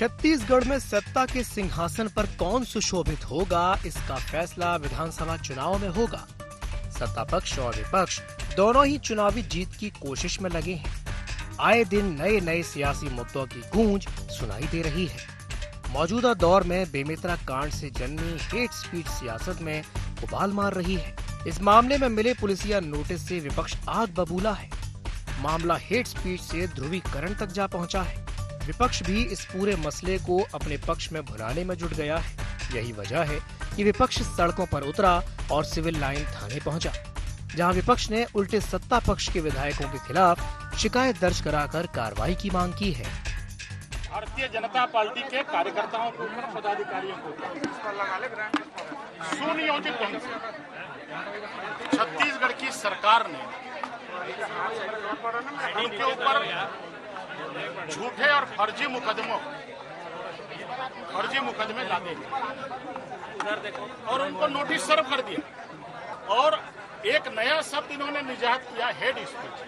छत्तीसगढ़ में सत्ता के सिंहासन पर कौन सुशोभित होगा, इसका फैसला विधानसभा चुनाव में होगा। सत्ता पक्ष और विपक्ष दोनों ही चुनावी जीत की कोशिश में लगे हैं। आए दिन नए नए सियासी मुद्दों की गूंज सुनाई दे रही है। मौजूदा दौर में बेमेतरा कांड से जन्मी हेट स्पीच सियासत में उबाल मार रही है। इस मामले में मिले पुलिसिया नोटिस से विपक्ष आग बबूला है। मामला हेट स्पीच से ध्रुवीकरण तक जा पहुंचा है। विपक्ष भी इस पूरे मसले को अपने पक्ष में भुनाने में जुट गया है। यही वजह है कि विपक्ष सड़कों पर उतरा और सिविल लाइन थाने पहुंचा, जहां विपक्ष ने उल्टे सत्ता पक्ष के विधायकों के खिलाफ शिकायत दर्ज कराकर कार्रवाई की मांग की है। भारतीय जनता पार्टी के कार्यकर्ताओं को, पदाधिकारियों को सुनियोजित ढंग से छत्तीसगढ़ की सरकार ने उनके ऊपर झूठे और फर्जी मुकदमे लादे और उनको नोटिस सर्व कर दिया। और एक नया शब्द इन्होंने निजात किया, हेड स्पीच।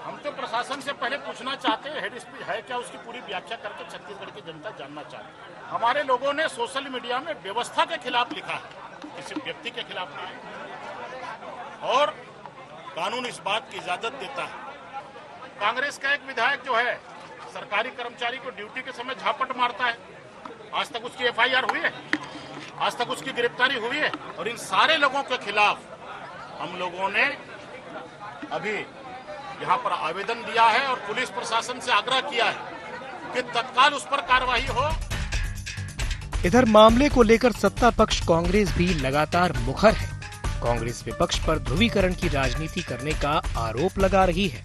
हम तो प्रशासन से पहले पूछना चाहते हैं हेड स्पीच है क्या, उसकी पूरी व्याख्या करके छत्तीसगढ़ की जनता जानना चाहती है। हमारे लोगों ने सोशल मीडिया में व्यवस्था के खिलाफ लिखा है, किसी व्यक्ति के खिलाफ नहीं, और कानून इस बात की इजाजत देता है। कांग्रेस का एक विधायक जो है सरकारी कर्मचारी को ड्यूटी के समय झापट मारता है, आज तक उसकी एफआईआर हुई है, आज तक उसकी गिरफ्तारी हुई है। और इन सारे लोगों के खिलाफ हम लोगों ने अभी यहाँ पर आवेदन दिया है और पुलिस प्रशासन से आग्रह किया है कि तत्काल उस पर कार्रवाई हो। इधर मामले को लेकर सत्ता पक्ष कांग्रेस भी लगातार मुखर है। कांग्रेस विपक्ष पर ध्रुवीकरण की राजनीति करने का आरोप लगा रही है।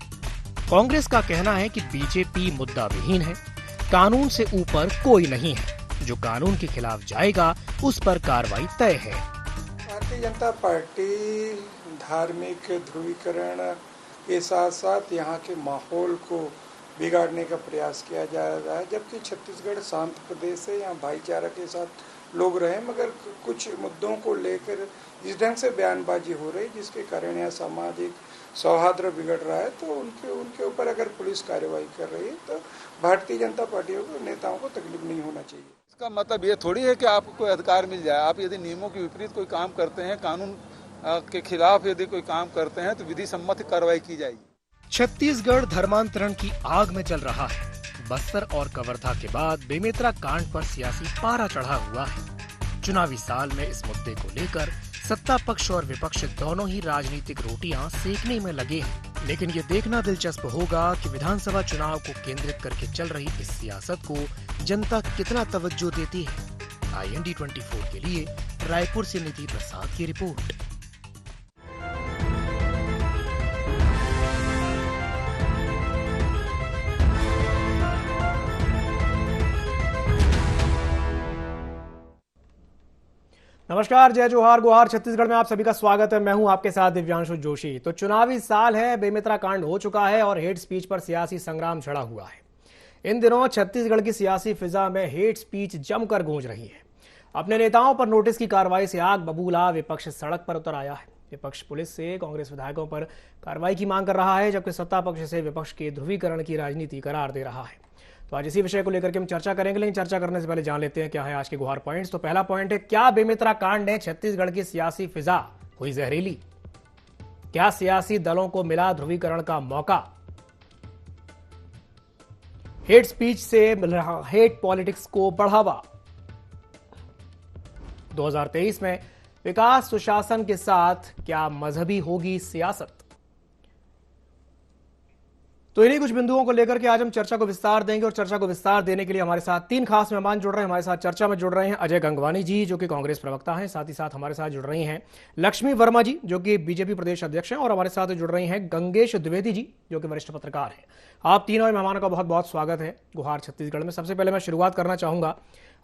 कांग्रेस का कहना है कि बीजेपी मुद्दा विहीन है, कानून से ऊपर कोई नहीं है, जो कानून के खिलाफ जाएगा उस पर कार्रवाई तय है। भारतीय जनता पार्टी धार्मिक ध्रुवीकरण के साथ साथ यहाँ के माहौल को बिगाड़ने का प्रयास किया जा रहा है, जबकि छत्तीसगढ़ शांत प्रदेश है, यहाँ भाईचारा के साथ लोग रहे, मगर कुछ मुद्दों को लेकर इस ढंग से बयानबाजी हो रही जिसके कारण यहाँ सामाजिक सौहार्द बिगड़ रहा है। तो उनके ऊपर अगर पुलिस कार्रवाई कर रही है तो भारतीय जनता पार्टी को, नेताओं को तकलीफ नहीं होना चाहिए। इसका मतलब ये थोड़ी है कि आपको कोई अधिकार मिल जाए। आप यदि नियमों के विपरीत कोई काम करते हैं, कानून के खिलाफ यदि कोई काम करते हैं तो विधि सम्मत कार्रवाई की जाएगी। छत्तीसगढ़ धर्मांतरण की आग में चल रहा है। बस्तर और कवर्धा के बाद बेमेतरा कांड पर सियासी पारा चढ़ा हुआ है। चुनावी साल में इस मुद्दे को लेकर सत्ता पक्ष और विपक्ष दोनों ही राजनीतिक रोटियां सेकने में लगे हैं। लेकिन ये देखना दिलचस्प होगा कि विधानसभा चुनाव को केंद्रित करके चल रही इस सियासत को जनता कितना तवज्जो देती है। IND 24 के लिए रायपुर से निधि प्रसाद की रिपोर्ट। नमस्कार, जय जोहार गुहार। छत्तीसगढ़ में आप सभी का स्वागत है। मैं हूं आपके साथ दिव्यांशु जोशी। तो चुनावी साल है, बेमेतरा कांड हो चुका है और हेट स्पीच पर सियासी संग्राम छिड़ा हुआ है। इन दिनों छत्तीसगढ़ की सियासी फिजा में हेट स्पीच जमकर गूंज रही है। अपने नेताओं पर नोटिस की कार्रवाई से आग बबूला विपक्ष सड़क पर उतर आया है। विपक्ष पुलिस से कांग्रेस विधायकों पर कार्रवाई की मांग कर रहा है, जबकि सत्ता पक्ष से विपक्ष के ध्रुवीकरण की राजनीति करार दे रहा है। तो आज इसी विषय को लेकर के हम चर्चा करेंगे, लेकिन चर्चा करने से पहले जान लेते हैं क्या है आज के गुहार पॉइंट्स। तो पहला पॉइंट है, क्या बेमेतरा कांड ने छत्तीसगढ़ की सियासी फिजा हुई जहरीली? क्या सियासी दलों को मिला ध्रुवीकरण का मौका? हेट स्पीच से मिल रहा हेट पॉलिटिक्स को बढ़ावा। 2023 में विकास सुशासन के साथ क्या मजहबी होगी सियासत? तो इन्हीं कुछ बिंदुओं को लेकर के आज हम चर्चा को विस्तार देंगे, और चर्चा को विस्तार देने के लिए हमारे साथ तीन खास मेहमान जुड़ रहे हैं। हमारे साथ चर्चा में जुड़ रहे हैं अजय गंगवानी जी, जो कि कांग्रेस प्रवक्ता हैं। साथ ही साथ हमारे साथ जुड़ रही हैं लक्ष्मी वर्मा जी, जो कि बीजेपी प्रदेश अध्यक्ष हैं, और हमारे साथ जुड़ रही हैं गंगेश द्विवेदी जी, जो कि वरिष्ठ पत्रकार हैं। आप तीनों मेहमानों का बहुत बहुत स्वागत है गुहार छत्तीसगढ़ में। सबसे पहले मैं शुरुआत करना चाहूंगा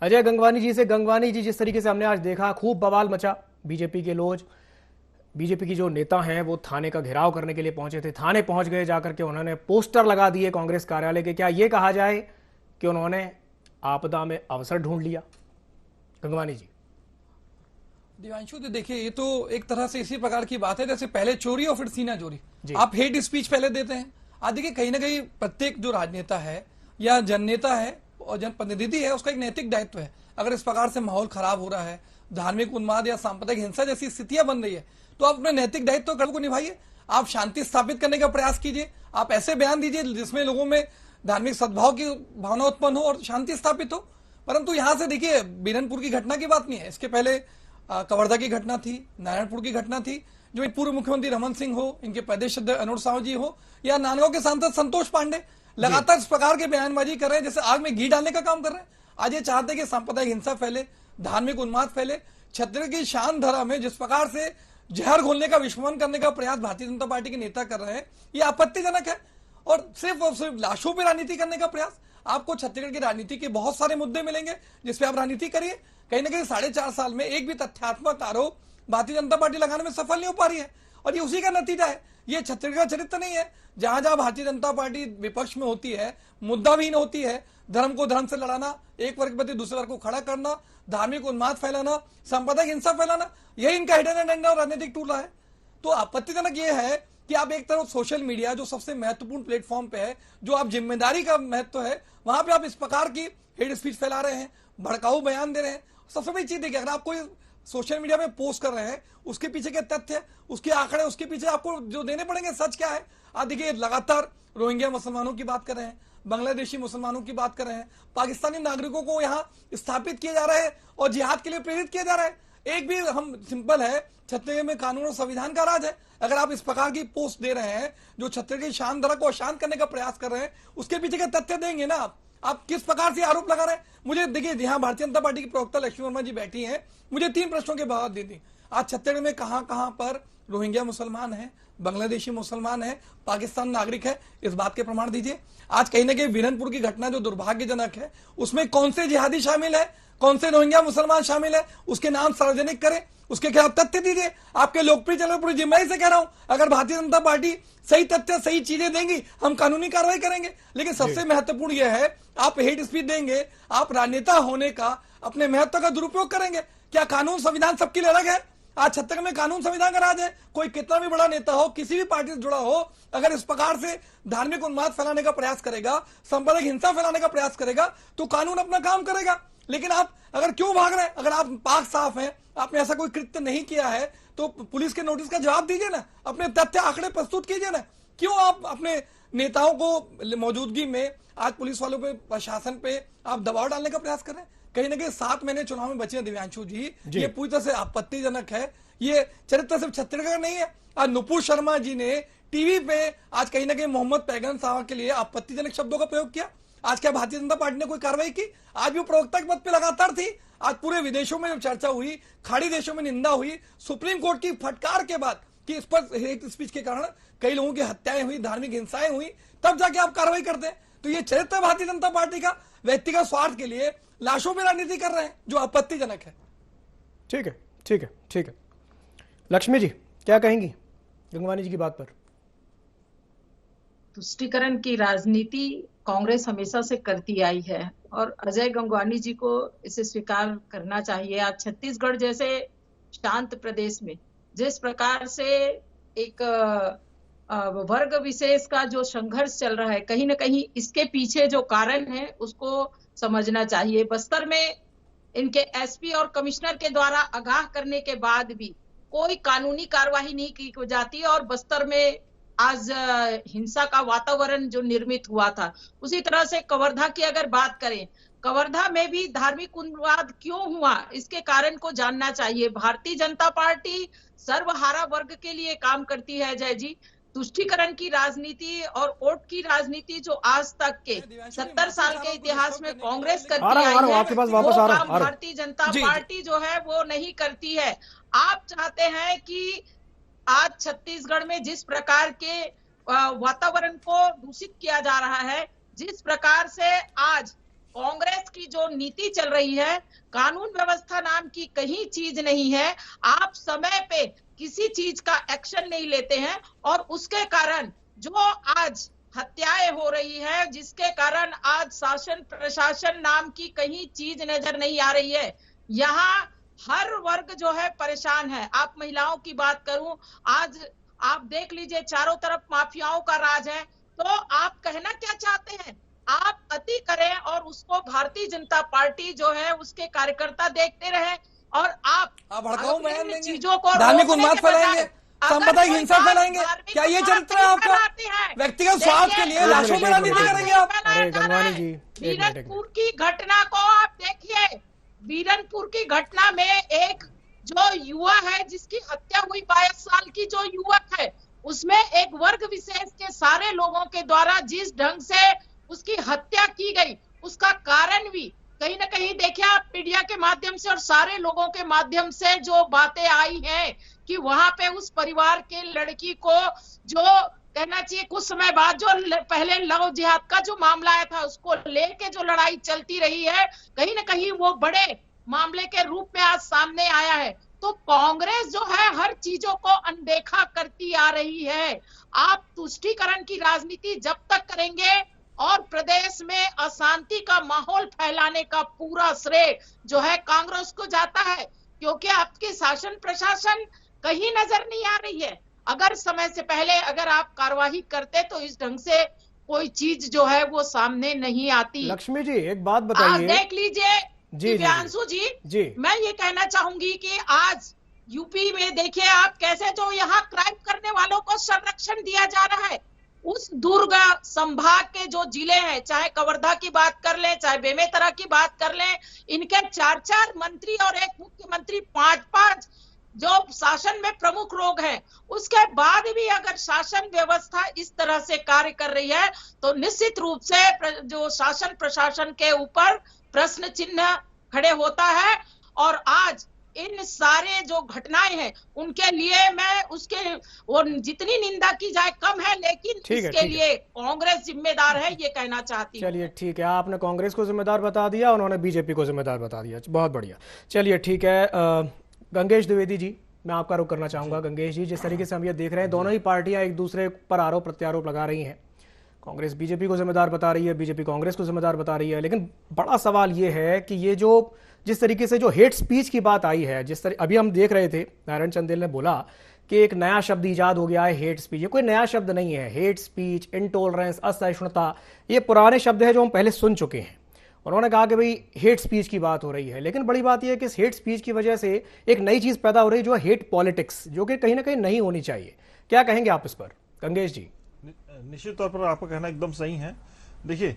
अजय गंगवानी जी से। गंगवानी जी, जिस तरीके से हमने आज देखा, खूब बवाल मचा। बीजेपी की जो नेता हैं वो थाने का घेराव करने के लिए पहुंचे थे, थाने पहुंच गए, जाकर के उन्होंने पोस्टर लगा दिए कांग्रेस कार्यालय के। क्या ये कहा जाए कि उन्होंने आपदा में अवसर ढूंढ लिया? गंगवानी जी। दिवांशु, तो देखिए, ये तो एक तरह से इसी प्रकार की बात है जैसे पहले चोरी और फिर सीना चोरी। आप हेट स्पीच पहले देते हैं। आज देखिए, कहीं ना कहीं प्रत्येक जो राजनेता है या जननेता है और जनप्रतिनिधि है, उसका एक नैतिक दायित्व है। अगर इस प्रकार से माहौल खराब हो रहा है, धार्मिक उन्माद या सांप्रदायिक हिंसा जैसी स्थितियां बन रही है, तो आप अपने नैतिक दायित्व कर्तव्य को निभाइए। आप शांति स्थापित करने का प्रयास कीजिए, आप ऐसे बयान दीजिए जिसमें लोगों में धार्मिक सद्भाव की भावना उत्पन्न हो और शांति स्थापित हो। परंतु यहां से देखिए, बीरनपुर की घटना की बात नहीं है, इसके पहले कवर्धा की घटना थी, नारायणपुर की घटना थी, जो पूर्व मुख्यमंत्री रमन सिंह हो, इनके प्रदेश अध्यक्ष अनुर साहू जी हो, या नांदगांव के सांसद संतोष पांडे लगातार इस प्रकार के बयानबाजी कर रहे हैं, जैसे आग में घी डालने का काम कर रहे हैं। आज ये चाहते हैं कि सांप्रदायिक हिंसा फैले, धार्मिक उन्माद फैले। छत्तीसगढ़ की शान धरा में जिस प्रकार से जहर घोलने का विस्फोटन करने का प्रयास भारतीय जनता पार्टी के नेता कर रहे हैं, ये आपत्तिजनक है। और सिर्फ लाशों पर राजनीति करने का प्रयास, आपको छत्तीसगढ़ की राजनीति के बहुत सारे मुद्दे मिलेंगे जिसपे आप राजनीति करिए। कहीं ना कहीं 4.5 साल में एक भी तथ्यात्मक आरोप भारतीय जनता पार्टी लगाने में सफल नहीं हो पा रही है, और ये उसी का नतीजा है। ये छत्तीसगढ़ का चरित्र नहीं है। जहां जहां भारतीय जनता पार्टी विपक्ष में होती है, मुद्दाविहीन होती है, धर्म को धर्म से लड़ाना, एक वर्ग के प्रति दूसरे वर्ग को खड़ा करना, धार्मिक उन्माद फैलाना, सांप्रदायिक हिंसा फैलाना, यही इनका हिडन एजेंडा और राजनीतिक टूल है। तो आपत्तिजनक ये है कि आप एक तरफ सोशल मीडिया, जो सबसे महत्वपूर्ण प्लेटफॉर्म पे है, जो आप जिम्मेदारी का महत्व है, वहां पे आप इस प्रकार की हेट स्पीच फैला रहे हैं, भड़काऊ बयान दे रहे हैं। सबसे बड़ी चीज देखिए, अगर आप कोई सोशल मीडिया में पोस्ट कर रहे हैं, उसके पीछे के तथ्य, उसके आंकड़े, उसके पीछे आपको जो देने पड़ेंगे, सच क्या है। आप देखिए, लगातार रोहिंग्या मुसलमानों की बात कर रहे हैं, बांग्लादेशी मुसलमानों की बात कर रहे हैं, पाकिस्तानी नागरिकों को यहाँ स्थापित किया जा रहा है और जिहाद के लिए प्रेरित किया जा रहा है। एक भी हम सिंपल है, छत्तीसगढ़ में कानून और संविधान का राज है। अगर आप इस प्रकार की पोस्ट दे रहे हैं जो छत्तीसगढ़ की शान धरा को अशांत करने का प्रयास कर रहे हैं, उसके पीछे के तथ्य देंगे ना आप किस प्रकार से आरोप लगा रहे हैं। मुझे देखिए, यहाँ भारतीय जनता पार्टी की प्रवक्ता लक्ष्मी वर्मा जी बैठी हैं, मुझे 3 प्रश्नों के जवाब दे दी। आज छत्तीसगढ़ में कहां कहां पर रोहिंग्या मुसलमान है, बांग्लादेशी मुसलमान है, पाकिस्तान नागरिक है, इस बात के प्रमाण दीजिए। आज कहीं ना कहीं बीरनपुर की घटना जो दुर्भाग्यजनक है, उसमें कौन से जिहादी शामिल है, कौन से रोहिंग्या मुसलमान शामिल है, उसके नाम सार्वजनिक करें, उसके खिलाफ तथ्य दीजिए। आपके लोकप्रिय चैनल पूरी जिम्मेदारी से कह रहा हूं, अगर भारतीय जनता पार्टी सही तथ्य, सही चीजें देंगी, हम कानूनी कार्रवाई करेंगे। लेकिन सबसे महत्वपूर्ण यह है, आप हेट स्पीच देंगे, आप राजनेता होने का, अपने महत्व का दुरुपयोग करेंगे। क्या कानून संविधान सबके लिए अलग है? आज छत्तीसगढ़ में कानून संविधान का राज है। कोई कितना भी बड़ा नेता हो, किसी भी पार्टी से जुड़ा हो, अगर इस प्रकार से धार्मिक उन्माद फैलाने का प्रयास करेगा, सांप्रदायिक हिंसा फैलाने का प्रयास करेगा, तो कानून अपना काम करेगा। लेकिन आप अगर क्यों भाग रहे हैं? अगर आप पाक साफ हैं, आपने ऐसा कोई कृत्य नहीं किया है, तो पुलिस के नोटिस का जवाब दीजिए ना, अपने तथ्य आंकड़े प्रस्तुत कीजिए ना। क्यों आप अपने नेताओं को मौजूदगी में आज पुलिस वालों पे, प्रशासन पे आप दबाव डालने का प्रयास कर रहे हैं? कहीं ना कहीं 7 महीने चुनाव में बचे हैं दिव्यांशु जी, ये पूरी तरह से आपत्तिजनक है। ये चरित्र सिर्फ छत्तीसगढ़ का नहीं है। आज नुपुर शर्मा जी ने टीवी पे आज कहीं ना कहीं मोहम्मद पैगन साहब के लिए आपत्तिजनक शब्दों का प्रयोग किया। आज क्या भारतीय जनता पार्टी ने कोई कार्रवाई की? आज भी प्रवक्ता के पद पे लगातार थी। आज पूरे विदेशों में चर्चा हुई, खाड़ी देशों में निंदा हुई, सुप्रीम कोर्ट की फटकार के बाद कि इस पर हेट स्पीच के कारण कई लोगों की हत्याएं हुई, धार्मिक हिंसाएं हुई, तब जाके आप कार्रवाई करते हैं। तो ये चरित्र भारतीय जनता पार्टी का व्यक्तिगत स्वार्थ के लिए लाशों में राजनीति कर रहे हैं, जो आपत्तिजनक है। ठीक है, ठीक है, ठीक है। लक्ष्मी जी क्या कहेंगी गंगवानी जी की बात पर? तुष्टीकरण की राजनीति कांग्रेस हमेशा से करती आई है और अजय गंगवानी जी को इसे स्वीकार करना चाहिए। आज छत्तीसगढ़ जैसे शांत प्रदेश में जिस प्रकार से एक वर्ग विशेष का जो संघर्ष चल रहा है, कहीं ना कहीं इसके पीछे जो कारण है उसको समझना चाहिए। बस्तर में इनके एसपी और कमिश्नर के द्वारा आगाह करने के बाद भी कोई कानूनी कार्रवाई नहीं की जाती और बस्तर में आज हिंसा का वातावरण जो निर्मित हुआ था। उसी तरह से कवर्धा की अगर बात करें, कवर्धा में भी धार्मिक उन्माद क्यों हुआ, इसके कारण को जानना चाहिए। भारतीय जनता पार्टी सर्वहारा वर्ग के लिए काम करती है जय जी। तुष्टीकरण की राजनीति और वोट की राजनीति जो आज तक के 70 साल के इतिहास में कांग्रेस करती आई है, वो काम भारतीय जनता पार्टी जो है वो नहीं करती है। आप चाहते हैं कि आज छत्तीसगढ़ में जिस प्रकार के वातावरण को दूषित किया जा रहा है, जिस प्रकार से आज कांग्रेस की जो नीति चल रही है, कानून व्यवस्था नाम की कहीं चीज नहीं है। आप समय पे किसी चीज का एक्शन नहीं लेते हैं और उसके कारण जो आज हत्याएं हो रही है, जिसके कारण आज शासन प्रशासन नाम की कहीं चीज नजर नहीं आ रही है। यहाँ हर वर्ग जो है परेशान है। आप महिलाओं की बात करूं, आज आप देख लीजिए चारों तरफ माफियाओं का राज है। तो आप कहना क्या चाहते हैं? आप अति करें और उसको भारतीय जनता पार्टी जो है उसके कार्यकर्ता देखते रहे, और आप भड़काऊ बयान इन देंगे, चीजों को धार्मिक रोकने उन्माद के बजाय फैलाएंगे, अगर सांप्रदायिक कोई हिंसा बात फैलाएंगे। धार्मिक क्या ये उन्माद चरित्र है नहीं आपका? फैलाते हैं। व्यक्तिगत स्वार्थ के लिए लाशों में राजनीति करेंगे आप? अरे गंगवानी जी, एक मिनट। वीरनपुर की घटना को आप देखिए, वीरनपुर की घटना में एक जो युवा है जिसकी हत्या हुई, 22 साल की जो युवक है, उसमें एक वर्ग विशेष के सारे लोगों के द्वारा जिस ढंग से उसकी हत्या की गई, उसका कारण भी कहीं ना कहीं देखिए आप मीडिया के माध्यम से और सारे लोगों के माध्यम से जो बातें आई हैं कि वहां पे उस परिवार के लड़की को जो कहना चाहिए कुछ समय बाद जो पहले लव जिहाद का जो मामला आया था उसको लेके जो लड़ाई चलती रही है, कहीं ना कहीं वो बड़े मामले के रूप में आज सामने आया है। तो कांग्रेस जो है हर चीजों को अनदेखा करती आ रही है। आप तुष्टीकरण की राजनीति जब तक करेंगे और प्रदेश में अशांति का माहौल फैलाने का पूरा श्रेय जो है कांग्रेस को जाता है, क्योंकि आपकी शासन प्रशासन कहीं नजर नहीं आ रही है। अगर समय से पहले अगर आप कार्यवाही करते तो इस ढंग से कोई चीज जो है वो सामने नहीं आती। लक्ष्मी जी एक बात आप बताइए। देख लीजिए जी दिव्यांशु जी, मैं ये कहना चाहूंगी कि आज यूपी में देखिए आप कैसे जो यहाँ क्राइम करने वालों को संरक्षण दिया जा रहा है। उस दुर्ग संभाग के जो जिले हैं, चाहे कवर्धा की बात कर ले, चाहे बेमेतरा की बात कर ले, इनके 4-4 मंत्री और एक मुख्यमंत्री, 5-5 जो शासन में प्रमुख लोग हैं, उसके बाद भी अगर शासन व्यवस्था इस तरह से कार्य कर रही है तो निश्चित रूप से जो शासन प्रशासन के ऊपर प्रश्न चिन्ह खड़े होता है। और आज इन सारे जो घटनाएं हैं उनके लिए मैं उसके वो जितनी निंदा की जाए कम है, लेकिन इसके लिए कांग्रेस जिम्मेदार है ये कहना चाहती हूँ। चलिए ठीक है, आपने कांग्रेस को जिम्मेदार बता दिया, उन्होंने बीजेपी को जिम्मेदार बता दिया, बहुत बढ़िया। चलिए ठीक है, गंगेश द्विवेदी जी मैं आपका रुख करना चाहूंगा। गंगेश जी, जिस तरीके से हम ये देख रहे हैं दोनों ही पार्टियां एक दूसरे पर आरोप प्रत्यारोप लगा रही हैं, कांग्रेस बीजेपी को जिम्मेदार बता रही है, बीजेपी कांग्रेस को जिम्मेदार बता रही है, लेकिन बड़ा सवाल ये है कि ये जो जिस तरीके से जो हेट स्पीच की बात आई है, जिस तरह अभी हम देख रहे थे नारायण चंदेल ने बोला कि एक नया शब्द इजाद हो गया है हेट स्पीच। ये कोई नया शब्द नहीं है। हेट स्पीच, इंटॉलरेंस, असहिष्णुता, ये पुराने शब्द है जो हम पहले सुन चुके हैं। उन्होंने कहा कि भाई हेट स्पीच की बात हो रही है, लेकिन बड़ी बात यह है कि इस हेट स्पीच की वजह से एक नई चीज पैदा हो रही है जो हेट पॉलिटिक्स, जो कि कहीं ना कहीं नहीं होनी चाहिए। क्या कहेंगे आप इस पर गंगेश जी? निश्चित तौर पर आपका कहना एकदम सही है। देखिए,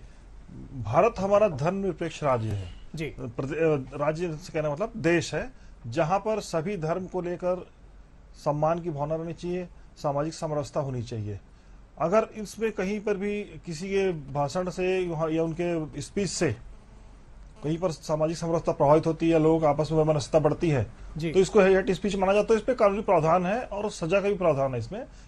भारत हमारा धर्मनिरपेक्ष राज्य है जी। राज्य से कहना मतलब देश है जहां पर सभी धर्म को लेकर सम्मान की भावना रहनी चाहिए, सामाजिक समरसता होनी चाहिए। अगर इसमें कहीं पर भी किसी के भाषण से या उनके स्पीच से कहीं पर सामाजिक समरसता प्रभावित होती है या लोगों आपस में वैमनस्यता बढ़ती है तो इसको हेट स्पीच माना जाता है। इस पे कानूनी प्रावधान है और सजा का भी प्रावधान है,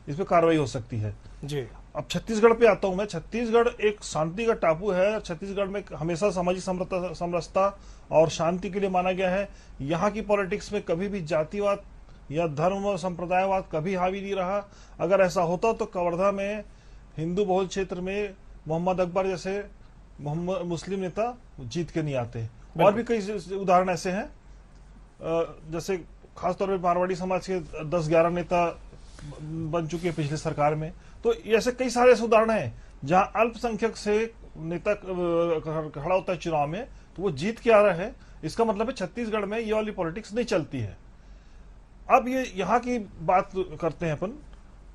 इस पे कार्रवाई हो सकती है जी। अब छत्तीसगढ़ पे आता हूं मैं। छत्तीसगढ़ एक शांति का टापू है। छत्तीसगढ़ में हमेशा सामाजिक समरसता और शांति के लिए माना गया है। यहाँ की पॉलिटिक्स में कभी भी जातिवाद या धर्म और संप्रदायवाद कभी हावी नहीं रहा। अगर ऐसा होता तो कवर्धा में हिंदू बहुल क्षेत्र में मोहम्मद अकबर जैसे मुस्लिम नेता जीत के नहीं आते। और भी कई उदाहरण ऐसे हैं, जैसे खासतौर पर मारवाड़ी समाज के 10-11 नेता बन चुके हैं पिछले सरकार में। तो ऐसे कई सारे ऐसे उदाहरण हैं जहां अल्पसंख्यक से नेता खड़ा होता है चुनाव में तो वो जीत के आ रहा है। इसका मतलब है छत्तीसगढ़ में ये वाली पॉलिटिक्स नहीं चलती है। अब ये यहाँ की बात करते हैं अपन,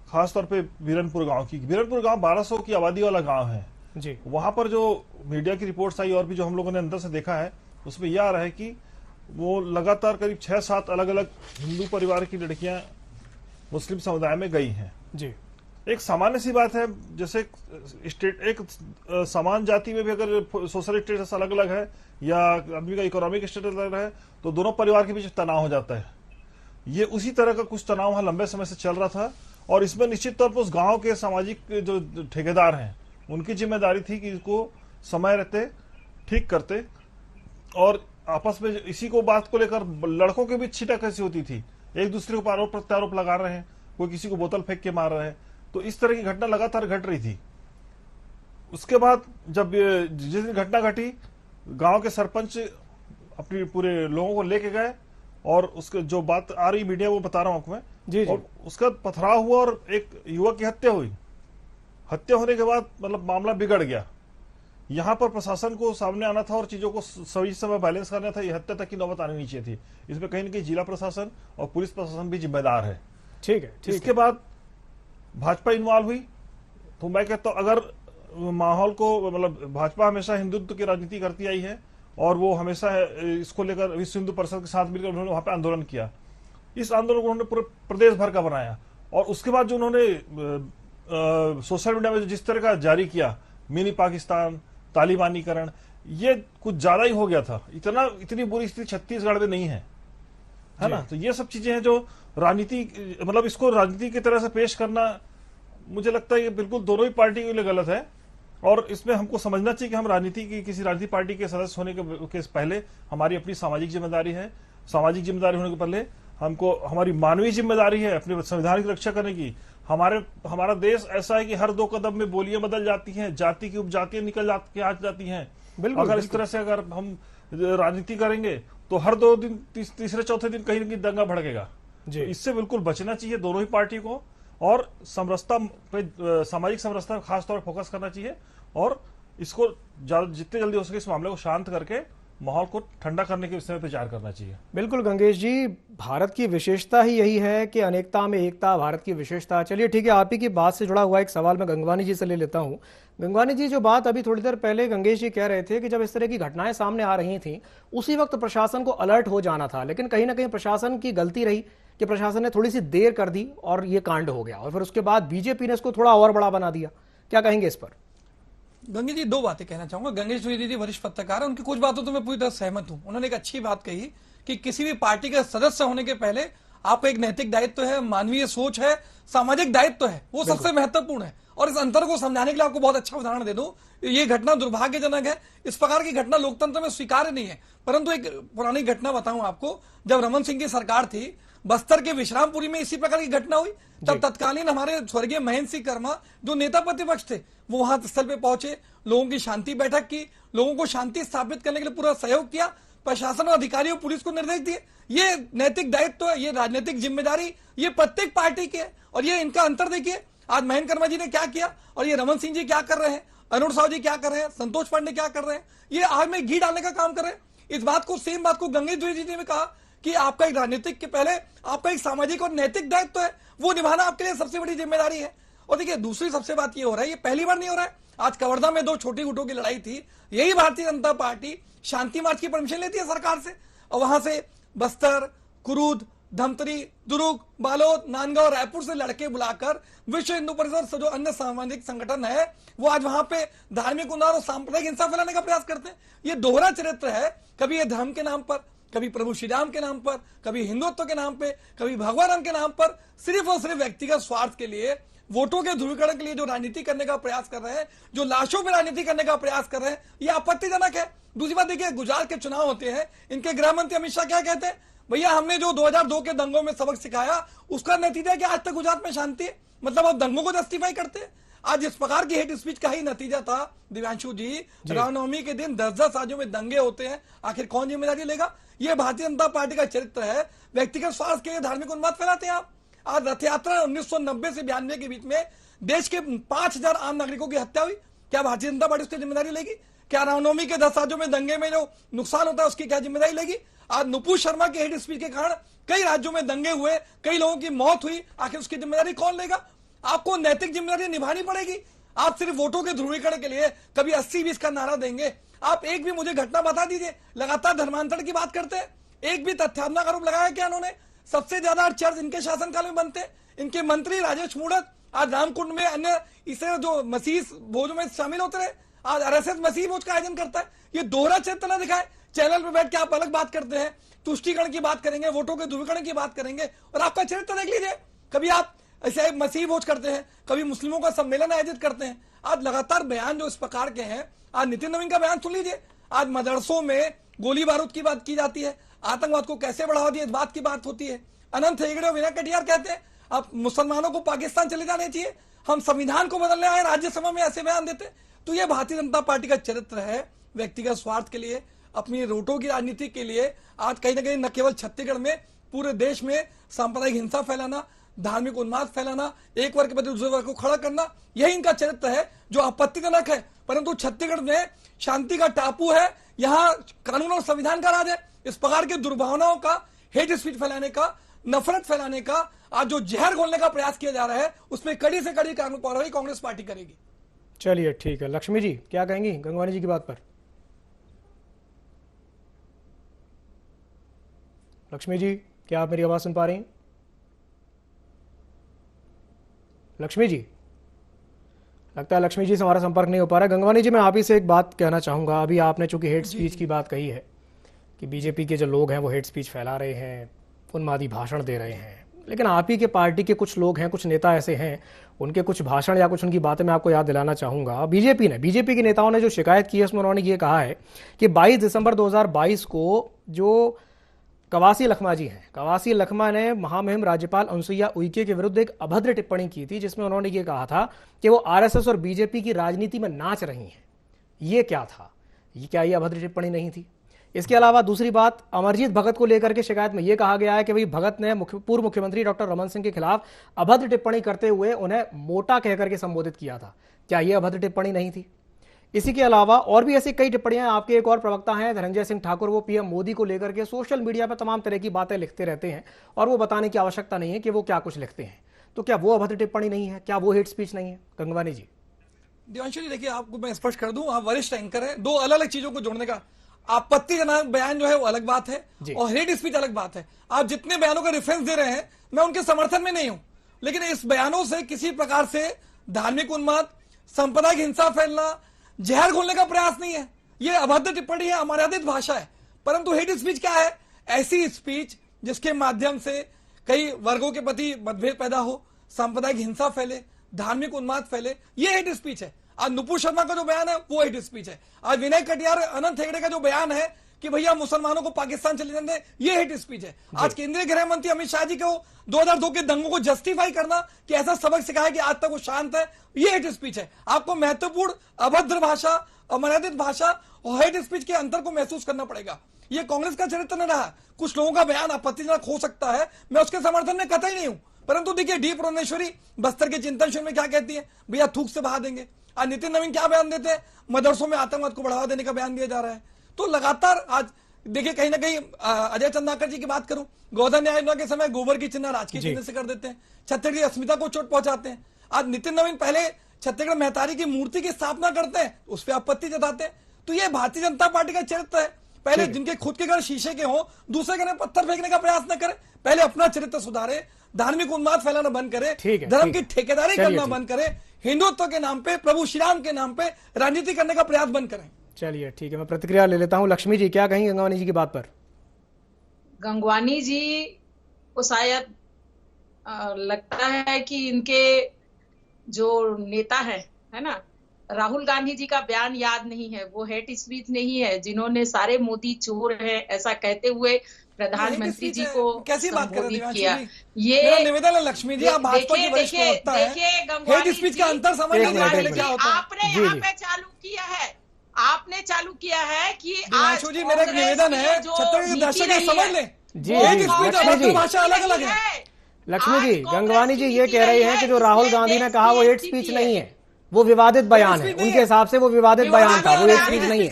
खासतौर पे वीरनपुर गांव की। वीरनपुर गांव 1200 की आबादी वाला गांव है जी। वहां पर जो मीडिया की रिपोर्ट्स आई और भी जो हम लोगों ने अंदर से देखा है उसमें यह आ रहा है कि वो लगातार करीब 6-7 अलग अलग हिंदू परिवार की लड़कियां मुस्लिम समुदाय में गई हैं जी। एक सामान्य सी बात है, जैसे स्टेट एक समान जाति में भी अगर सोशल स्टेटस अलग अलग है या आदमी का इकोनॉमिक स्टेटस अलग है तो दोनों परिवार के बीच तनाव हो जाता है। ये उसी तरह का कुछ तनाव वहां लंबे समय से चल रहा था और इसमें निश्चित तौर पर उस गांव के सामाजिक जो ठेकेदार हैं उनकी जिम्मेदारी थी कि इसको समय रहते ठीक करते। और आपस में इसी को बात को लेकर लड़कों के बीच छिटा कैसी होती थी, एक दूसरे को आरोप प्रत्यारोप लगा रहे हैं, कोई किसी को बोतल फेंक के मार रहे हैं। तो इस तरह की घटना लगातार घट रही थी। उसके बाद जब जिस दिन घटना घटी गांव के सरपंच अपने पूरे लोगों को लेके गए और उसके जो बात आ रही मीडिया वो बता रहा हूं आपको मैं जी। और उसका पथराव हुआ और एक युवक की हत्या हुई। हत्या होने के बाद मतलब मामला बिगड़ गया। यहाँ पर प्रशासन को सामने आना था और चीजों को सही समय बैलेंस करना था। ये हत्या तक की नौबत आनी नहीं चाहिए थी। इसमें कहीं न कहीं जिला प्रशासन और पुलिस प्रशासन भी जिम्मेदार है। ठीक है, ठीक इसके बाद भाजपा इन्वॉल्व हुई, तो मैं कहता हूं अगर माहौल को, मतलब भाजपा हमेशा हिंदुत्व की राजनीति करती आई है और वो हमेशा इसको लेकर विश्व हिंदू परिषद के साथ मिलकर उन्होंने वहां पे आंदोलन किया। इस आंदोलन को उन्होंने पूरे प्रदेश भर का बनाया और उसके बाद जो उन्होंने सोशल मीडिया में जिस तरह का जारी किया, मिनी पाकिस्तान, तालिबानीकरण, ये कुछ ज्यादा ही हो गया था। इतनी बुरी स्थिति छत्तीसगढ़ में नहीं है ना। तो ये सब चीजें हैं जो राजनीति, मतलब इसको राजनीति की तरह से पेश करना, मुझे लगता है ये बिल्कुल दोनों ही पार्टी के लिए गलत है। और इसमें हमको समझना चाहिए कि हम राजनीति की, किसी राजनीतिक पार्टी के सदस्य होने के पहले हमारी अपनी सामाजिक जिम्मेदारी है। सामाजिक जिम्मेदारी होने के पहले हमको हमारी मानवीय जिम्मेदारी है अपने संविधान की रक्षा करने की। हमारा देश ऐसा है कि हर 2 कदम में बोलियां बदल जाती हैं, जाति की उपजातियां निकल आ जाती हैं। अगर इस तरह से अगर हम राजनीति करेंगे तो हर 2 दिन, तीसरे चौथे दिन कहीं न कहीं दंगा भड़केगा। इससे बिल्कुल बचना चाहिए दोनों ही पार्टी को और समरसता पे, सामाजिक समरसता पर खासतौर पर फोकस करना चाहिए और इसको जितने जल्दी हो सके इस मामले को शांत करके माहौल को ठंडा करने के विषय में विचार करना चाहिए। बिल्कुल गंगेश जी, भारत की विशेषता ही यही है कि अनेकता में एकता भारत की विशेषता। चलिए ठीक है, आप ही की बात से जुड़ा हुआ एक सवाल मैं गंगवानी जी से ले लेता हूं। गंगवानी जी, जो बात अभी थोड़ी देर पहले गंगेश जी कह रहे थे कि जब इस तरह की घटनाएं सामने आ रही थी उसी वक्त प्रशासन को अलर्ट हो जाना था, लेकिन कहीं ना कहीं प्रशासन की गलती रही कि प्रशासन ने थोड़ी सी देर कर दी और ये कांड हो गया और फिर उसके बाद बीजेपी ने इसको थोड़ा और बड़ा बना दिया। क्या कहेंगे इस पर? गंगेश जी, 2 बातें कहना चाहूंगा। गंगेश द्विवेदी जी वरिष्ठ पत्रकार, उनकी कुछ बातों तो मैं पूरी तरह सहमत हूं। उन्होंने एक अच्छी बात कही कि किसी भी पार्टी का सदस्य होने के पहले आपको एक नैतिक दायित्व है, मानवीय सोच है, सामाजिक दायित्व है, वो सबसे महत्वपूर्ण है। और इस अंतर को समझाने के लिए आपको बहुत अच्छा उदाहरण दे दूं। ये घटना दुर्भाग्यजनक है, इस प्रकार की घटना लोकतंत्र में स्वीकार्य नहीं है। परंतु एक पुरानी घटना बताऊं आपको, जब रमन सिंह की सरकार थी, बस्तर के विश्रामपुरी में इसी प्रकार की घटना हुई, तब तत्कालीन हमारे स्वर्गीय महेंद्र सिंह कर्मा जो नेता प्रतिपक्ष थे, वो वहां स्थल पे पहुंचे, लोगों की शांति बैठक की, लोगों को शांति स्थापित करने के लिए पूरा सहयोग किया, प्रशासन और अधिकारियों पुलिस को निर्देश दिए। ये नैतिक दायित्व, ये राजनीतिक जिम्मेदारी, ये प्रत्येक पार्टी की है। और ये इनका अंतर देखिए, आज महेंद्र कर्मा जी ने क्या किया और ये रमन सिंह जी क्या कर रहे हैं, अरुण साहू जी क्या कर रहे हैं, संतोष पांडे क्या कर रहे हैं, ये आग में घी डालने का काम कर रहे हैं। इस बात को, सेम बात को गंगेश द्विवेदी जी ने भी कहा कि आपका एक राजनीतिक के पहले आपका एक सामाजिक और नैतिक दायित्व है, वो निभाना आपके लिए सबसे बड़ी जिम्मेदारी है। और देखिए, दूसरी सबसे बात ये हो रहा है, ये पहली बार नहीं हो रहा है। आज कवर्धा में 2 छोटी गुटों की लड़ाई थी, यही भारतीय जनता पार्टी शांति मार्च की परमिशन लेती है सरकार से और वहां से बस्तर, कुरूद, धमतरी, दुर्ग, बालोद, नांदगांव, रायपुर से लड़के बुलाकर विश्व हिंदू परिषद से जो अन्य सामाजिक संगठन है वो आज वहां पे धार्मिक उन्माद और सांप्रदायिक हिंसा फैलाने का प्रयास करते हैं। ये दोहरा चरित्र है, कभी ये धर्म के नाम पर, कभी प्रभु श्री राम के नाम पर, कभी हिंदुत्व के नाम पे, कभी भगवान राम के नाम पर, सिर्फ और सिर्फ व्यक्तिगत स्वार्थ के लिए, वोटों के ध्रुवीकरण के लिए जो राजनीति करने का प्रयास कर रहे हैं, जो लाशों पर राजनीति करने का प्रयास कर रहे हैं, ये आपत्तिजनक है। दूसरी बात देखिए, गुजरात के चुनाव होते हैं, इनके गृह मंत्री अमित शाह क्या कहते हैं, भैया हमने जो 2002 के दंगों में सबक सिखाया उसका नतीजा है कि आज तक गुजरात में शांति है। मतलब आप दंगों को जस्टिफाई करते हैं। आज इस प्रकार की हेट स्पीच का ही नतीजा था दिव्यांशु जी, रामनवमी के दिन 10-10 राज्यों में दंगे होते हैं, आखिर कौन जिम्मेदारी लेगा? ये भारतीय जनता पार्टी का चरित्र है। व्यक्तिगत स्वार्थ के लिए धार्मिक उन्माद फैलाते हैं आप। आज रथ यात्रा 1990 से 92 के बीच में देश के 5000 आम नागरिकों की हत्या हुई, क्या भारतीय जनता पार्टी उसकी जिम्मेदारी लेगी? क्या रामनवमी के 10 राज्यों में दंगे में जो नुकसान होता है उसकी क्या जिम्मेदारी लेगी? आज नुपुर शर्मा के हेट स्पीच के कारण कई राज्यों में दंगे हुए, कई लोगों की मौत हुई, आखिर उसकी जिम्मेदारी कौन लेगा? आपको नैतिक जिम्मेदारी निभानी पड़ेगी। आप सिर्फ वोटों के ध्रुवीकरण के लिए कभी 80-20 का नारा देंगे। आप एक भी मुझे घटना बता दीजिए, लगातार धर्मांतरण की बात करते हैं, एक भी तथ्यात्मक आरोप लगाया क्या इन्होंने? सबसे ज्यादा चर्च इनके शासनकाल में बनते हैं। इनके मंत्री राजेश मूणत आज रामकुंड में अन्य इसे जो मसीह भोज में शामिल होते रहे, आज आरएसएस मसीह भोज का आयोजन करता है। ये दोहरा चरित्र न दिखाए। चैनल पे बैठ के आप अलग बात करते हैं, तुष्टीकरण की बात करेंगे, वोटों के ध्रुवीकरण की बात करेंगे, और आपका चरित्र देख लीजिए। कभी आप ऐसे मसीह भोज करते हैं, कभी मुस्लिमों का सम्मेलन आयोजित करते हैं। आज लगातार बयान जो इस प्रकार के हैं, आज नितिन नवीन का बयान सुन लीजिए। आज मदरसों में गोली बारूद की बात की जाती है, आतंकवाद को कैसे बढ़ावा दिया इस बात की बात होती है। अनंत हेगड़े और विनय कटियार कहते हैं अब मुसलमानों को पाकिस्तान चले जाने चाहिए, हम संविधान को बदलने आए, राज्यसभा में ऐसे बयान देते। तो ये भारतीय जनता पार्टी का चरित्र है। व्यक्तिगत स्वार्थ के लिए, अपनी वोटों की राजनीति के लिए आज कहीं ना कहीं न केवल छत्तीसगढ़ में, पूरे देश में सांप्रदायिक हिंसा फैलाना, धार्मिक उन्माद फैलाना, एक वर्ग के प्रति दूसरे वर्ग को खड़ा करना, यही इनका चरित्र है जो आपत्तिजनक है। परंतु छत्तीसगढ़ में शांति का टापू है, यहाँ कानून और संविधान का राज है। इस प्रकार के दुर्भावनाओं का, हेट स्पीच फैलाने का, नफरत फैलाने का, आज जो जहर घोलने का प्रयास किया जा रहा है, उसमें कड़ी से कड़ी कार्रवाई कांग्रेस पार्टी करेगी। चलिए ठीक है, लक्ष्मी जी क्या कहेंगी गंगवानी जी की बात पर? लक्ष्मी जी क्या आप मेरी आवाज सुन पा रही हैं? लक्ष्मी जी, लगता है लक्ष्मी जी से हमारा संपर्क नहीं हो पा रहा है। गंगवानी जी मैं आप ही से एक बात कहना चाहूंगा। अभी आपने चूंकि हेट स्पीच की बात कही है कि बीजेपी के जो लोग हैं वो हेट स्पीच फैला रहे हैं, उन्मादी भाषण दे रहे हैं, लेकिन आप ही के पार्टी के कुछ लोग हैं, कुछ नेता ऐसे हैं, उनके कुछ भाषण या कुछ उनकी बातें मैं आपको याद दिलाना चाहूंगा। बीजेपी के नेताओं ने जो शिकायत की है उसमें उन्होंने ये कहा है कि 22 दिसंबर 2022 को जो कवासी लखमा जी हैं, कवासी लखमा ने महामहिम राज्यपाल अनुसुईया उइके के विरुद्ध एक अभद्र टिप्पणी की थी, जिसमें उन्होंने ये कहा था कि वो आरएसएस और बीजेपी की राजनीति में नाच रही हैं। ये क्या था? क्या ये अभद्र टिप्पणी नहीं थी? इसके अलावा दूसरी बात, अमरजीत भगत को लेकर के शिकायत में यह कहा गया है कि भाई भगत ने पूर्व मुख्यमंत्री डॉक्टर रमन सिंह के खिलाफ अभद्र टिप्पणी करते हुए उन्हें मोटा कहकर के संबोधित किया था। क्या यह अभद्र टिप्पणी नहीं थी? इसी के अलावा और भी ऐसी कई टिप्पणियां, आपके एक और प्रवक्ता हैं धनंजय सिंह ठाकुर, वो पीएम मोदी को लेकर के सोशल मीडिया पर तमाम तरह की बातें लिखते रहते हैं और वो बताने की आवश्यकता नहीं है कि वो क्या कुछ लिखते हैं। तो क्या वो अभद्र टिप्पणी नहीं है? क्या वो हेट स्पीच नहीं है? गंगवानी जी। देवांशु जी देखिए, आपको मैं स्पष्ट कर दूं, आप वरिष्ठ एंकर है, दो अलग अलग चीजों को जोड़ने का, आपत्तिजनक बयान जो है वो अलग बात है और हेट स्पीच अलग बात है। आप जितने बयानों का रेफरेंस दे रहे हैं मैं उनके समर्थन में नहीं हूं, लेकिन इस बयानों से किसी प्रकार से धार्मिक उन्माद, सांप्रदायिक हिंसा फैलना, जहर घोलने का प्रयास नहीं है। ये अभद्र टिप्पणी है, अमर्यादित भाषा है। परंतु हेट स्पीच क्या है? ऐसी स्पीच जिसके माध्यम से कई वर्गों के प्रति मतभेद पैदा हो, सांप्रदायिक हिंसा फैले, धार्मिक उन्माद फैले, ये हेट स्पीच है। आज नुपुर शर्मा का जो बयान है वो हेट स्पीच है। आज विनय कटियार, अनंत हेगड़े का जो बयान है कि भैया मुसलमानों को पाकिस्तान चले जाने दें, ये हेट स्पीच है। आज केंद्रीय गृह मंत्री अमित शाह जी को 2002 के दंगों को जस्टिफाई करना कि ऐसा सबक सिखाया कि आज तक वो शांत है, ये हेट स्पीच है। आपको महत्वपूर्ण अभद्र भाषा, अमर्यादित भाषा और हेट स्पीच के अंतर को महसूस करना पड़ेगा। ये कांग्रेस का चरित्र न रहा। कुछ लोगों का बयान आपत्तिजनक हो सकता है, मैं उसके समर्थन में कतई नहीं हूं, परंतु देखिए डी पुरंदेश्वरी बस्तर के चिंतन शिविर में क्या कहती है, भैया थूक से बहा देंगे। आज नितिन नवीन क्या बयान देते हैं? मदरसों में आतंकवाद को बढ़ावा देने का बयान दिया जा रहा है। तो लगातार आज देखिए कहीं ना कहीं अजय चंद्राकर जी की बात करूं, गोधन न्याय योजना के समय गोबर की चिन्ह राजकीय चिन्ह से कर देते हैं, छत्तीसगढ़ की अस्मिता को चोट पहुंचाते हैं। आज नितिन नवीन पहले छत्तीसगढ़ महतारी की मूर्ति की स्थापना करते हैं, उस पर आपत्ति जताते हैं। तो ये भारतीय जनता पार्टी का चरित्र है। पहले जिनके खुद के घर शीशे के हों, दूसरे घर में पत्थर फेंकने का प्रयास न करें, पहले अपना चरित्र सुधारे, धार्मिक उन्माद फैलाना बंद करे, धर्म की ठेकेदारी करना बंद करे, हिंदुत्व के नाम पे, प्रभु श्री राम के नाम पे राजनीति करने का प्रयास बंद करें। चलिए ठीक है, मैं प्रतिक्रिया ले लेता हूं। लक्ष्मी जी क्या कहेंगे गंगवानी जी की बात पर? गंगवानी जी को शायद लगता है कि इनके जो नेता है ना, राहुल गांधी जी का बयान याद नहीं है। वो हेट स्पीच नहीं है जिन्होंने सारे मोदी चोर हैं ऐसा कहते हुए प्रधानमंत्री जी को कैसी बात कर रहे हैं किया। ये निवेदन है लक्ष्मी जी, आप भाजपा की वरिष्ठ प्रवक्ता हैं, हेट स्पीच का अंतर समझ लीजिए क्या होता है। आपने यहाँ पे चालू किया है, आपने चालू किया है कि दिवांशु जी मेरा एक निवेदन है, छत्तीसगढ़ के दर्शक समझ लें, हेट स्पीच और भाषा अलग अलग है। लक्ष्मी जी, गंगवानी जी ये कह रहे हैं कि जो राहुल गांधी ने कहा वो हेट स्पीच नहीं है, वो विवादित बयान है। उनके हिसाब से वो विवादित बयान था, वो हेट स्पीच नहीं है।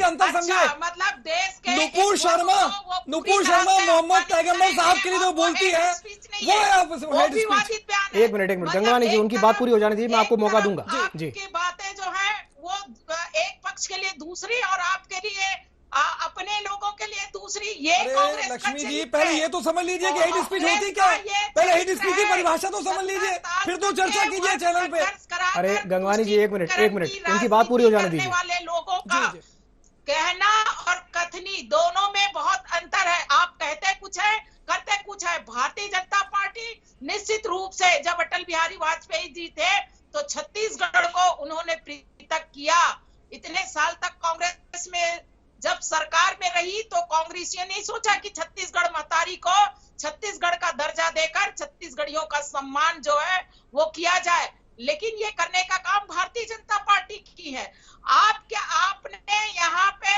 मतलब देश के नुपुर शर्मा मोहम्मद पैगंबर साहब के लिए जो बोलती है वो हेट स्पीच। एक मिनट गंगवानी जी, उनकी बात पूरी हो जानी थी, मैं आपको मौका दूंगा जी। बातें जो है वो एक पक्ष के लिए दूसरी और आपके लिए अपने लोगों के लिए दूसरी, ये कांग्रेस लक्ष्मी जी पहले ये तो समझ लीजिए कि हेट स्पीच होती क्या है, पहले हेट स्पीच की परिभाषा तो समझ लीजिए, फिर तो चर्चा कीजिए चैनल पे। अरे गंगवानी जी एक मिनट उनकी बात पूरी हो जाने दीजिए। वाले लोगों का कहना और कथनी दोनों में बहुत अंतर है। आप कहते कुछ है, करते कुछ है। भारतीय जनता पार्टी निश्चित रूप से जब अटल बिहारी वाजपेयी जी थे तो छत्तीसगढ़ को उन्होंने पृथक किया। इतने साल तक कांग्रेस में जब सरकार में रही तो कांग्रेसियों ने सोचा कि छत्तीसगढ़ महतारी को छत्तीसगढ़ का दर्जा देकर छत्तीसगढ़ियों का सम्मान जो है वो किया जाए, लेकिन ये करने का काम भारतीय जनता पार्टी की है। आपने यहाँ पे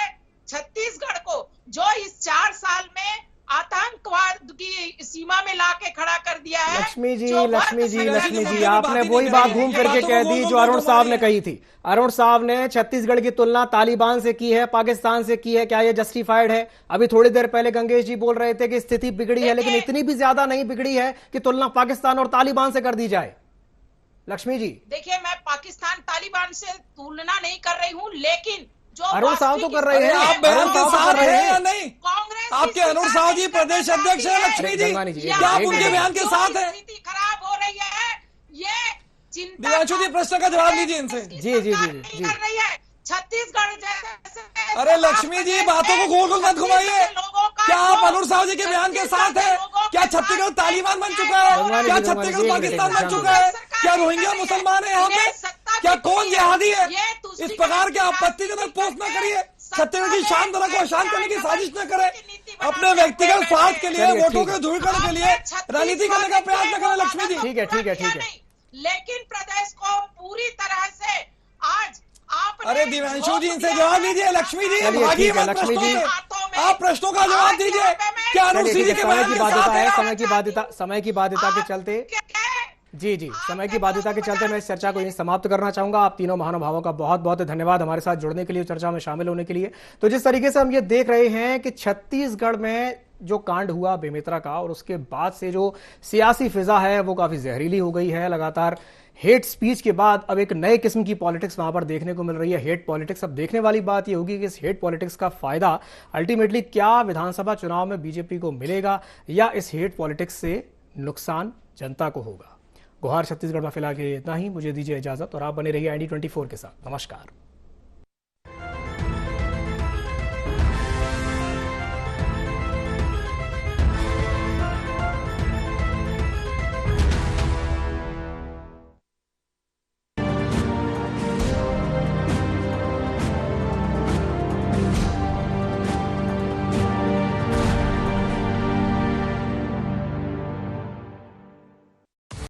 छत्तीसगढ़ को जो इस 4 साल में आतंकवाद की सीमा में ला के खड़ा कर दिया है। लक्ष्मी जी जी, आपने वही बात घूम फिर के कह दी जो अरुण साहब ने कही थी। अरुण साहब ने छत्तीसगढ़ की तुलना तालिबान से की है, पाकिस्तान से की है। क्या ये जस्टिफाइड है? अभी थोड़ी देर पहले गंगेश जी बोल रहे थे कि स्थिति बिगड़ी है, लेकिन इतनी भी ज्यादा नहीं बिगड़ी है कि तुलना पाकिस्तान और तालिबान से कर दी जाए। लक्ष्मी जी देखिए, मैं पाकिस्तान तालिबान से तुलना नहीं कर रही हूँ, लेकिन जो अरुण साहब तो कर रहे हैं, आप बहन के साथ हैं या नहीं? कांग्रेस आपके अरुण साहब जी प्रदेश अध्यक्ष है लक्ष्मी जी, गंगानी जी, क्या आप उनके बयान के साथ हैं? स्थिति खराब हो रही है, ये चिंता दिव्यांशु जी प्रश्न का जवाब दीजिए इनसे। जी कर रही है। छत्तीसगढ़ जैसे अरे लक्ष्मी जी, बातों को गोल गोल मत घुमाइए। क्या आप अरुण साहब जी के बयान के साथ हैं? क्या छत्तीसगढ़ तालिबान बन चुका है? क्या छत्तीसगढ़ पाकिस्तान बन चुका है? क्या रोहिंग्या मुसलमान है यहाँ पे? क्या कौन जिहादी है? इस प्रकार के आपत्तिजनक पोस्ट न करिए। छत्तीसगढ़ की शान धरा को अशांत करने की साजिश न करे। अपने व्यक्तिगत स्वार्थ के लिए, वोटों के ध्रुवीकरण के लिए राजनीति करने का प्रयास न करें लक्ष्मी जी। ठीक है। लेकिन प्रदेश को पूरी तरह से आज अरे दिव्यांशु जी, इनसे जवाब दीजिए। लक्ष्मी जी भागिए मत लक्ष्मी प्रश्नों जी, से। आप प्रश्नों का जवाब दीजिए। क्या अरुण सिंह जी के बयान के साथ हैं? समय की बाध्यता के चलते समय की बाध्यता के चलते मैं इस चर्चा को यहीं समाप्त करना चाहूंगा। आप तीनों महानुभावों का बहुत बहुत धन्यवाद हमारे साथ जुड़ने के लिए, चर्चा में शामिल होने के लिए। तो जिस तरीके से हम ये देख रहे हैं कि छत्तीसगढ़ में जो कांड हुआ बेमेतरा का, और उसके बाद से जो सियासी फिजा है वो काफी जहरीली हो गई है। लगातार हेट स्पीच के बाद अब एक नए किस्म की पॉलिटिक्स वहां पर देखने को मिल रही है, हेट पॉलिटिक्स। अब देखने वाली बात यह होगी कि इस हेट पॉलिटिक्स का फायदा अल्टीमेटली क्या विधानसभा चुनाव में बीजेपी को मिलेगा, या इस हेट पॉलिटिक्स से नुकसान जनता को होगा। गुहार छत्तीसगढ़ में फिलहाल के लिए इतना ही। मुझे दीजिए इजाजत और आप बने रहिए ID24 के साथ। नमस्कार।